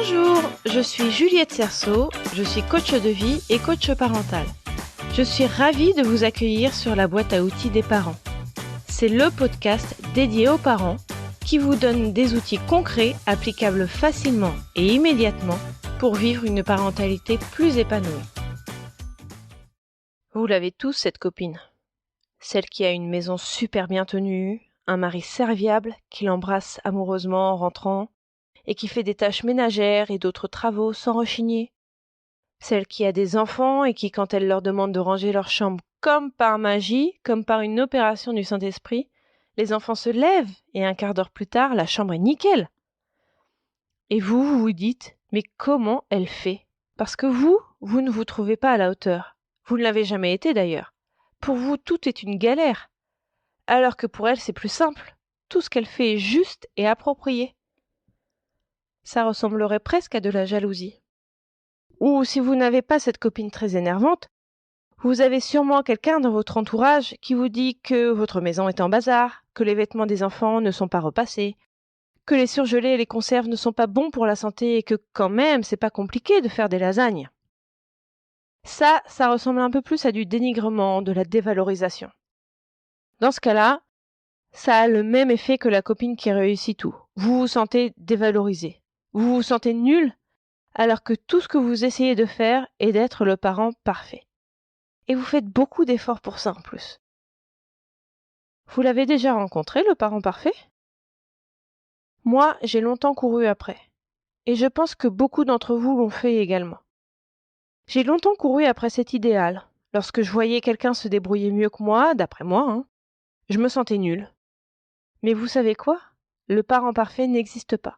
Bonjour, je suis Juliette Cerceau, je suis coach de vie et coach parental. Je suis ravie de vous accueillir sur la boîte à outils des parents. C'est le podcast dédié aux parents qui vous donne des outils concrets applicables facilement et immédiatement pour vivre une parentalité plus épanouie. Vous l'avez tous, cette copine. Celle qui a une maison super bien tenue, un mari serviable qui l'embrasse amoureusement en rentrant et qui fait des tâches ménagères et d'autres travaux sans rechigner. Celle qui a des enfants et qui, quand elle leur demande de ranger leur chambre comme par magie, comme par une opération du Saint-Esprit, les enfants se lèvent et un quart d'heure plus tard, la chambre est nickel. Et vous vous dites, mais comment elle fait ? Parce que vous ne vous trouvez pas à la hauteur. Vous ne l'avez jamais été d'ailleurs. Pour vous, tout est une galère. Alors que pour elle, c'est plus simple. Tout ce qu'elle fait est juste et approprié. Ça ressemblerait presque à de la jalousie. Ou si vous n'avez pas cette copine très énervante, vous avez sûrement quelqu'un dans votre entourage qui vous dit que votre maison est en bazar, que les vêtements des enfants ne sont pas repassés, que les surgelés et les conserves ne sont pas bons pour la santé et que quand même c'est pas compliqué de faire des lasagnes. Ça ressemble un peu plus à du dénigrement, de la dévalorisation. Dans ce cas-là, ça a le même effet que la copine qui réussit tout. Vous vous sentez dévalorisé. Vous vous sentez nul, alors que tout ce que vous essayez de faire est d'être le parent parfait. Et vous faites beaucoup d'efforts pour ça en plus. Vous l'avez déjà rencontré, le parent parfait ? Moi, j'ai longtemps couru après. Et je pense que beaucoup d'entre vous l'ont fait également. J'ai longtemps couru après cet idéal. Lorsque je voyais quelqu'un se débrouiller mieux que moi, d'après moi, je me sentais nulle. Mais vous savez quoi ? Le parent parfait n'existe pas.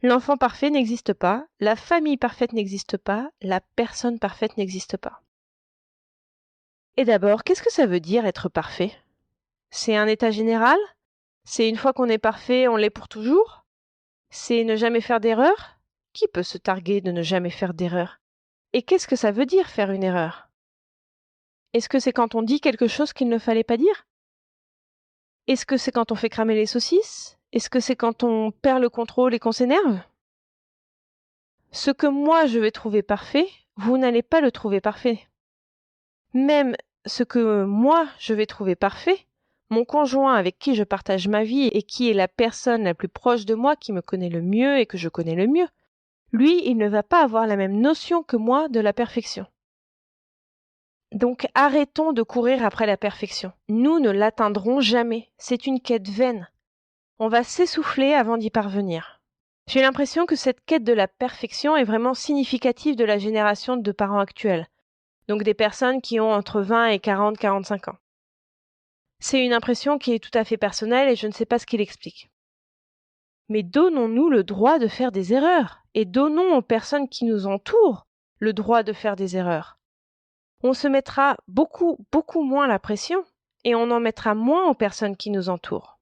L'enfant parfait n'existe pas, la famille parfaite n'existe pas, la personne parfaite n'existe pas. Et d'abord, qu'est-ce que ça veut dire être parfait ? C'est un état général ? C'est une fois qu'on est parfait, on l'est pour toujours ? C'est ne jamais faire d'erreur ? Qui peut se targuer de ne jamais faire d'erreur ? Et qu'est-ce que ça veut dire faire une erreur ? Est-ce que c'est quand on dit quelque chose qu'il ne fallait pas dire ? Est-ce que c'est quand on fait cramer les saucisses ? Est-ce que c'est quand on perd le contrôle et qu'on s'énerve ? Ce que moi je vais trouver parfait, vous n'allez pas le trouver parfait. Même ce que moi je vais trouver parfait, mon conjoint avec qui je partage ma vie et qui est la personne la plus proche de moi, qui me connaît le mieux et que je connais le mieux, lui, il ne va pas avoir la même notion que moi de la perfection. Donc arrêtons de courir après la perfection. Nous ne l'atteindrons jamais. C'est une quête vaine. On va s'essouffler avant d'y parvenir. J'ai l'impression que cette quête de la perfection est vraiment significative de la génération de parents actuels. Donc des personnes qui ont entre 20 et 40-45 ans. C'est une impression qui est tout à fait personnelle et je ne sais pas ce qui l'explique. Mais donnons-nous le droit de faire des erreurs et donnons aux personnes qui nous entourent le droit de faire des erreurs. On se mettra beaucoup moins la pression et on en mettra moins aux personnes qui nous entourent.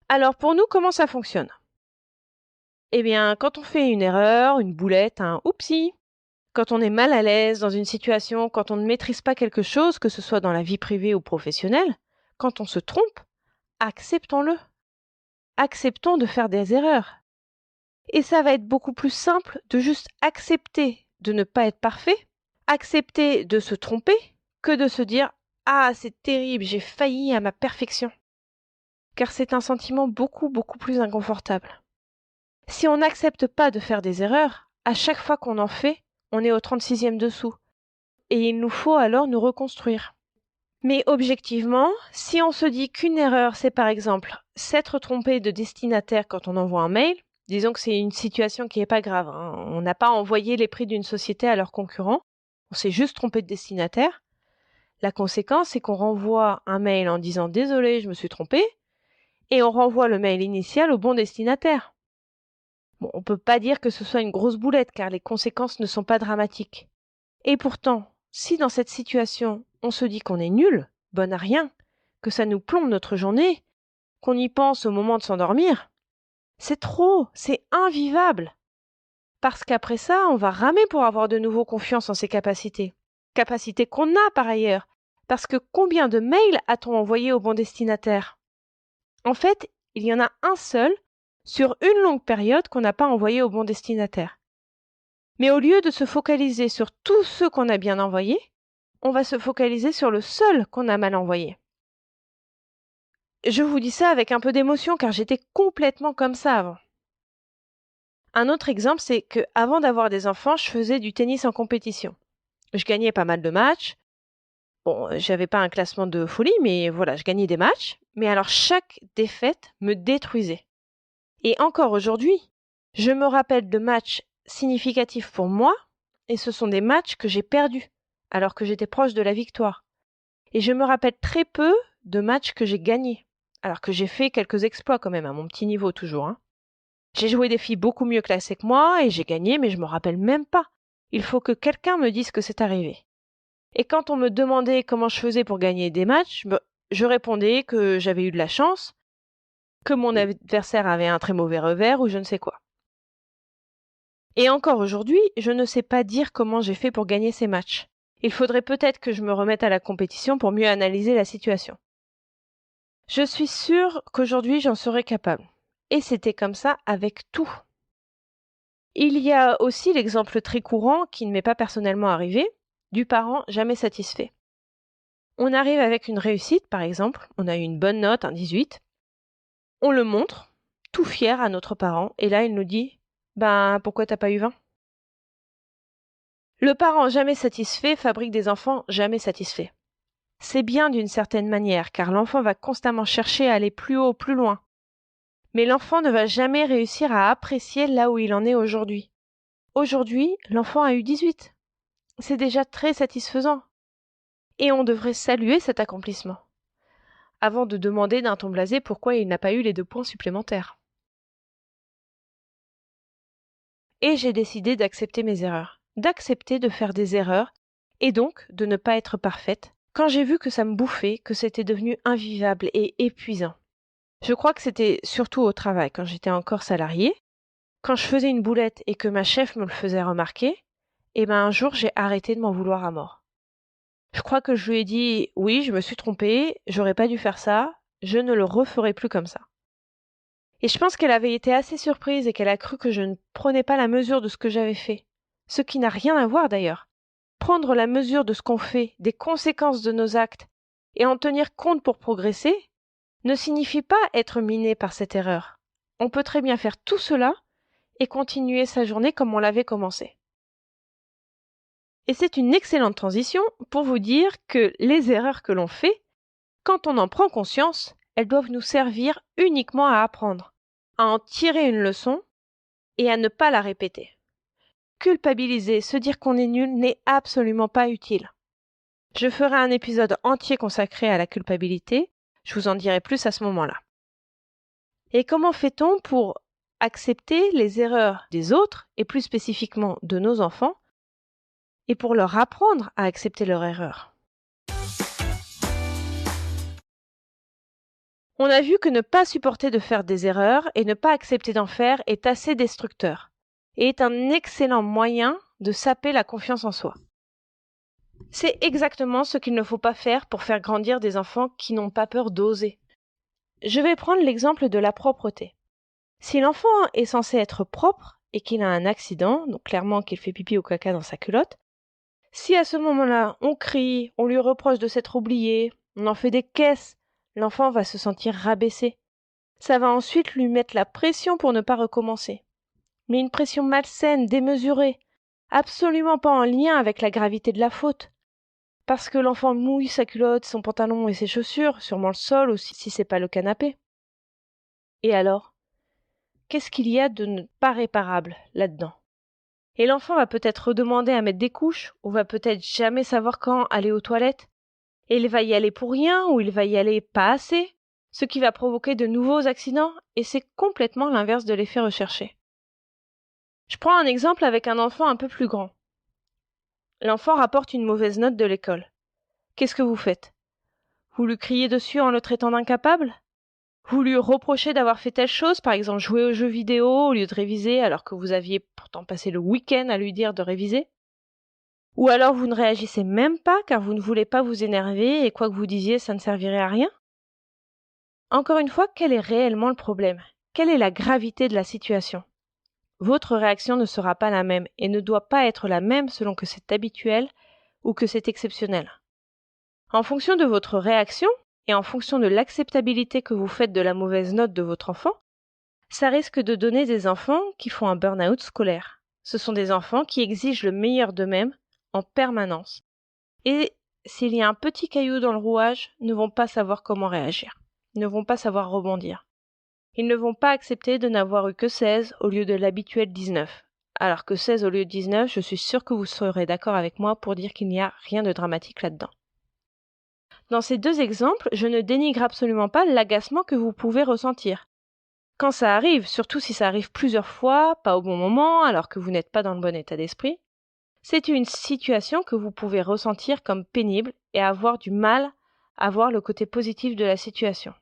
Alors pour nous, comment ça fonctionne ? Eh bien, quand on fait une erreur, une boulette, un oupsie, quand on est mal à l'aise dans une situation, quand on ne maîtrise pas quelque chose, que ce soit dans la vie privée ou professionnelle, quand on se trompe, acceptons-le. Acceptons de faire des erreurs. Et ça va être beaucoup plus simple de juste accepter de ne pas être parfait, accepter de se tromper, que de se dire « Ah, c'est terrible, j'ai failli à ma perfection ». Car c'est un sentiment beaucoup plus inconfortable. Si on n'accepte pas de faire des erreurs, à chaque fois qu'on en fait, on est au 36e dessous. Et il nous faut alors nous reconstruire. Mais objectivement, si on se dit qu'une erreur, c'est par exemple s'être trompé de destinataire quand on envoie un mail, disons que c'est une situation qui n'est pas grave, on n'a pas envoyé les prix d'une société à leurs concurrents, on s'est juste trompé de destinataire. La conséquence, c'est qu'on renvoie un mail en disant « Désolé, je me suis trompé » et on renvoie le mail initial au bon destinataire. Bon, on ne peut pas dire que ce soit une grosse boulette car les conséquences ne sont pas dramatiques. Et pourtant, si dans cette situation, on se dit qu'on est nul, bon à rien, que ça nous plombe notre journée, qu'on y pense au moment de s'endormir, c'est trop, c'est invivable. Parce qu'après ça, on va ramer pour avoir de nouveau confiance en ses capacités. Capacités qu'on a par ailleurs. Parce que combien de mails a-t-on envoyé au bon destinataire ? En fait, il y en a un seul sur une longue période qu'on n'a pas envoyé au bon destinataire. Mais au lieu de se focaliser sur tous ceux qu'on a bien envoyés, on va se focaliser sur le seul qu'on a mal envoyé. Je vous dis ça avec un peu d'émotion car j'étais complètement comme ça avant. Un autre exemple, c'est que avant d'avoir des enfants, je faisais du tennis en compétition. Je gagnais pas mal de matchs. Bon, j'avais pas un classement de folie, mais voilà, je gagnais des matchs. Mais alors chaque défaite me détruisait. Et encore aujourd'hui, je me rappelle de matchs significatifs pour moi, et ce sont des matchs que j'ai perdus, alors que j'étais proche de la victoire. Et je me rappelle très peu de matchs que j'ai gagnés, alors que j'ai fait quelques exploits quand même, à mon petit niveau toujours. J'ai joué des filles beaucoup mieux classées que moi, et j'ai gagné, mais je me rappelle même pas. Il faut que quelqu'un me dise que c'est arrivé. Et quand on me demandait comment je faisais pour gagner des matchs, je répondais que j'avais eu de la chance, que mon adversaire avait un très mauvais revers ou je ne sais quoi. Et encore aujourd'hui, je ne sais pas dire comment j'ai fait pour gagner ces matchs. Il faudrait peut-être que je me remette à la compétition pour mieux analyser la situation. Je suis sûre qu'aujourd'hui j'en serais capable. Et c'était comme ça avec tout. Il y a aussi l'exemple très courant, qui ne m'est pas personnellement arrivé, du parent jamais satisfait. On arrive avec une réussite, par exemple, on a eu une bonne note, un 18. On le montre, tout fier à notre parent, et là il nous dit « Ben, pourquoi t'as pas eu 20 ?» Le parent jamais satisfait fabrique des enfants jamais satisfaits. C'est bien d'une certaine manière, car l'enfant va constamment chercher à aller plus haut, plus loin. Mais l'enfant ne va jamais réussir à apprécier là où il en est aujourd'hui. Aujourd'hui, l'enfant a eu 18. C'est déjà très satisfaisant. Et on devrait saluer cet accomplissement, avant de demander d'un ton blasé pourquoi il n'a pas eu les 2 points supplémentaires. Et j'ai décidé d'accepter mes erreurs, d'accepter de faire des erreurs, et donc de ne pas être parfaite, quand j'ai vu que ça me bouffait, que c'était devenu invivable et épuisant. Je crois que c'était surtout au travail, quand j'étais encore salariée. Quand je faisais une boulette et que ma chef me le faisait remarquer, un jour j'ai arrêté de m'en vouloir à mort. Je crois que je lui ai dit « Oui, je me suis trompée, j'aurais pas dû faire ça, je ne le referai plus comme ça. » Et je pense qu'elle avait été assez surprise et qu'elle a cru que je ne prenais pas la mesure de ce que j'avais fait. Ce qui n'a rien à voir d'ailleurs. Prendre la mesure de ce qu'on fait, des conséquences de nos actes, et en tenir compte pour progresser, ne signifie pas être miné par cette erreur. On peut très bien faire tout cela et continuer sa journée comme on l'avait commencé. Et c'est une excellente transition pour vous dire que les erreurs que l'on fait, quand on en prend conscience, elles doivent nous servir uniquement à apprendre, à en tirer une leçon et à ne pas la répéter. Culpabiliser, se dire qu'on est nul n'est absolument pas utile. Je ferai un épisode entier consacré à la culpabilité, je vous en dirai plus à ce moment-là. Et comment fait-on pour accepter les erreurs des autres, et plus spécifiquement de nos enfants, et pour leur apprendre à accepter leurs erreurs? On a vu que ne pas supporter de faire des erreurs et ne pas accepter d'en faire est assez destructeur, et est un excellent moyen de saper la confiance en soi. C'est exactement ce qu'il ne faut pas faire pour faire grandir des enfants qui n'ont pas peur d'oser. Je vais prendre l'exemple de la propreté. Si l'enfant est censé être propre et qu'il a un accident, donc clairement qu'il fait pipi ou caca dans sa culotte, si à ce moment-là on crie, on lui reproche de s'être oublié, on en fait des caisses, l'enfant va se sentir rabaissé. Ça va ensuite lui mettre la pression pour ne pas recommencer. Mais une pression malsaine, démesurée, absolument pas en lien avec la gravité de la faute. Parce que l'enfant mouille sa culotte, son pantalon et ses chaussures, sûrement le sol aussi si c'est pas le canapé. Et alors, qu'est-ce qu'il y a de pas réparable là-dedans? Et l'enfant va peut-être redemander à mettre des couches, ou va peut-être jamais savoir quand aller aux toilettes. Et il va y aller pour rien, ou il va y aller pas assez, ce qui va provoquer de nouveaux accidents, et c'est complètement l'inverse de l'effet recherché. Je prends un exemple avec un enfant un peu plus grand. L'enfant rapporte une mauvaise note de l'école. Qu'est-ce que vous faites? Vous lui criez dessus en le traitant d'incapable? Vous lui reprochez d'avoir fait telle chose, par exemple jouer aux jeux vidéo au lieu de réviser alors que vous aviez pourtant passé le week-end à lui dire de réviser? Ou alors vous ne réagissez même pas car vous ne voulez pas vous énerver et quoi que vous disiez ça ne servirait à rien? Encore une fois, quel est réellement le problème? Quelle est la gravité de la situation? Votre réaction ne sera pas la même et ne doit pas être la même selon que c'est habituel ou que c'est exceptionnel. En fonction de votre réaction et en fonction de l'acceptabilité que vous faites de la mauvaise note de votre enfant, ça risque de donner des enfants qui font un burn-out scolaire. Ce sont des enfants qui exigent le meilleur d'eux-mêmes en permanence. Et s'il y a un petit caillou dans le rouage, ne vont pas savoir comment réagir, ne vont pas savoir rebondir. Ils ne vont pas accepter de n'avoir eu que 16 au lieu de l'habituel 19. Alors que 16 au lieu de 19, je suis sûre que vous serez d'accord avec moi pour dire qu'il n'y a rien de dramatique là-dedans. Dans ces deux exemples, je ne dénigre absolument pas l'agacement que vous pouvez ressentir. Quand ça arrive, surtout si ça arrive plusieurs fois, pas au bon moment, alors que vous n'êtes pas dans le bon état d'esprit, c'est une situation que vous pouvez ressentir comme pénible et avoir du mal à voir le côté positif de la situation.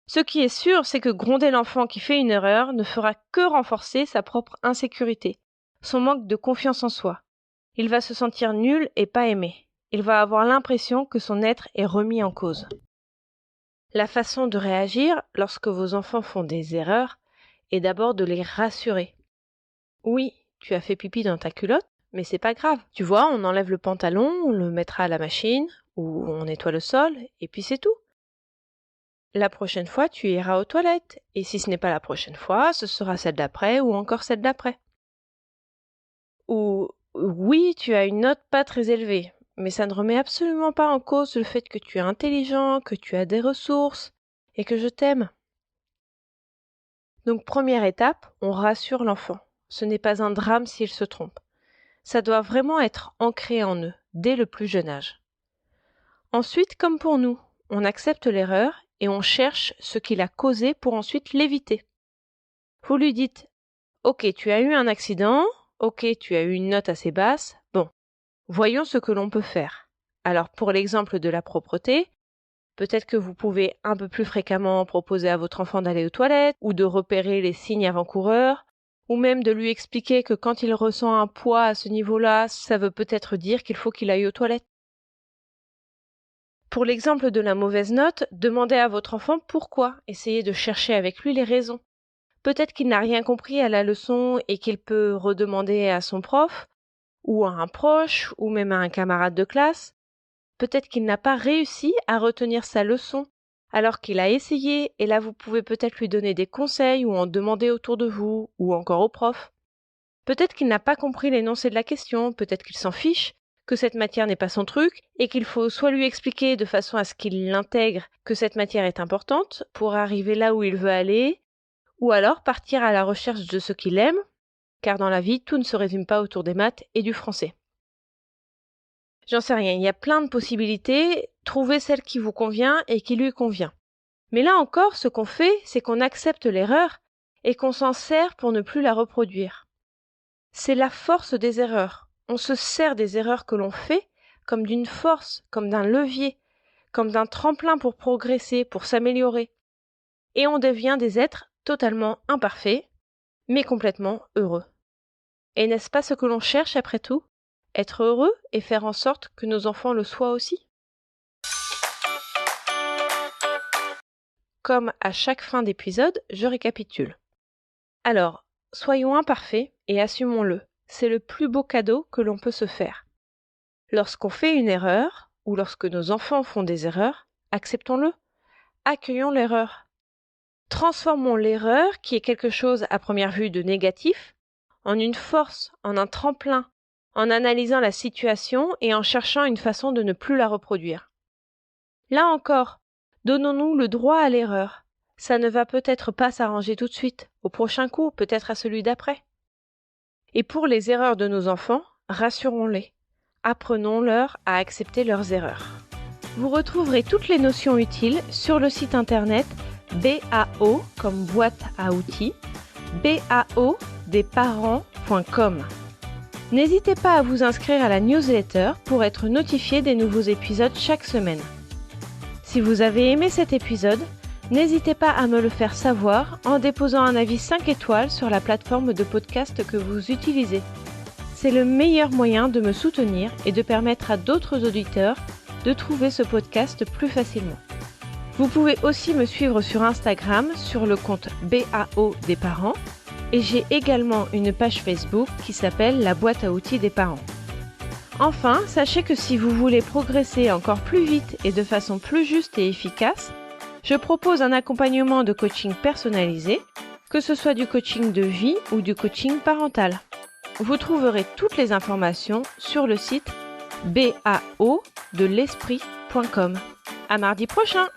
Ce qui est sûr, c'est que gronder l'enfant qui fait une erreur ne fera que renforcer sa propre insécurité, son manque de confiance en soi. Il va se sentir nul et pas aimé. Il va avoir l'impression que son être est remis en cause. La façon de réagir lorsque vos enfants font des erreurs est d'abord de les rassurer. Oui, tu as fait pipi dans ta culotte, mais c'est pas grave. Tu vois, on enlève le pantalon, on le mettra à la machine, ou on nettoie le sol, et puis c'est tout. La prochaine fois, tu iras aux toilettes, et si ce n'est pas la prochaine fois, ce sera celle d'après ou encore celle d'après. Ou oui, tu as une note pas très élevée, mais ça ne remet absolument pas en cause le fait que tu es intelligent, que tu as des ressources, et que je t'aime. Donc première étape, on rassure l'enfant. Ce n'est pas un drame s'il se trompe. Ça doit vraiment être ancré en eux, dès le plus jeune âge. Ensuite, comme pour nous, on accepte l'erreur et on cherche ce qui l'a causé pour ensuite l'éviter. Vous lui dites « Ok, tu as eu un accident, ok, tu as eu une note assez basse, bon, voyons ce que l'on peut faire. » Alors pour l'exemple de la propreté, peut-être que vous pouvez un peu plus fréquemment proposer à votre enfant d'aller aux toilettes ou de repérer les signes avant-coureurs, ou même de lui expliquer que quand il ressent un poids à ce niveau-là, ça veut peut-être dire qu'il faut qu'il aille aux toilettes. Pour l'exemple de la mauvaise note, demandez à votre enfant pourquoi, essayez de chercher avec lui les raisons. Peut-être qu'il n'a rien compris à la leçon et qu'il peut redemander à son prof, ou à un proche, ou même à un camarade de classe. Peut-être qu'il n'a pas réussi à retenir sa leçon, alors qu'il a essayé, et là vous pouvez peut-être lui donner des conseils ou en demander autour de vous, ou encore au prof. Peut-être qu'il n'a pas compris l'énoncé de la question, peut-être qu'il s'en fiche, que cette matière n'est pas son truc, et qu'il faut soit lui expliquer de façon à ce qu'il l'intègre que cette matière est importante pour arriver là où il veut aller, ou alors partir à la recherche de ce qu'il aime, car dans la vie, tout ne se résume pas autour des maths et du français. J'en sais rien, il y a plein de possibilités, trouvez celle qui vous convient et qui lui convient. Mais là encore, ce qu'on fait, c'est qu'on accepte l'erreur et qu'on s'en sert pour ne plus la reproduire. C'est la force des erreurs. On se sert des erreurs que l'on fait comme d'une force, comme d'un levier, comme d'un tremplin pour progresser, pour s'améliorer. Et on devient des êtres totalement imparfaits, mais complètement heureux. Et n'est-ce pas ce que l'on cherche après tout ? Être heureux et faire en sorte que nos enfants le soient aussi ? Comme à chaque fin d'épisode, je récapitule. Alors, soyons imparfaits et assumons-le. C'est le plus beau cadeau que l'on peut se faire. Lorsqu'on fait une erreur, ou lorsque nos enfants font des erreurs, acceptons-le. Accueillons l'erreur. Transformons l'erreur, qui est quelque chose à première vue de négatif, en une force, en un tremplin, en analysant la situation et en cherchant une façon de ne plus la reproduire. Là encore, donnons-nous le droit à l'erreur. Ça ne va peut-être pas s'arranger tout de suite, au prochain coup, peut-être à celui d'après. Et pour les erreurs de nos enfants, rassurons-les. Apprenons-leur à accepter leurs erreurs. Vous retrouverez toutes les notions utiles sur le site internet BAO comme boîte à outils, baodesparents.com. N'hésitez pas à vous inscrire à la newsletter pour être notifié des nouveaux épisodes chaque semaine. Si vous avez aimé cet épisode, n'hésitez pas à me le faire savoir en déposant un avis 5 étoiles sur la plateforme de podcast que vous utilisez. C'est le meilleur moyen de me soutenir et de permettre à d'autres auditeurs de trouver ce podcast plus facilement. Vous pouvez aussi me suivre sur Instagram sur le compte BAO des parents et j'ai également une page Facebook qui s'appelle La boîte à outils des parents. Enfin, sachez que si vous voulez progresser encore plus vite et de façon plus juste et efficace, je propose un accompagnement de coaching personnalisé, que ce soit du coaching de vie ou du coaching parental. Vous trouverez toutes les informations sur le site baodelesprit.com. À mardi prochain!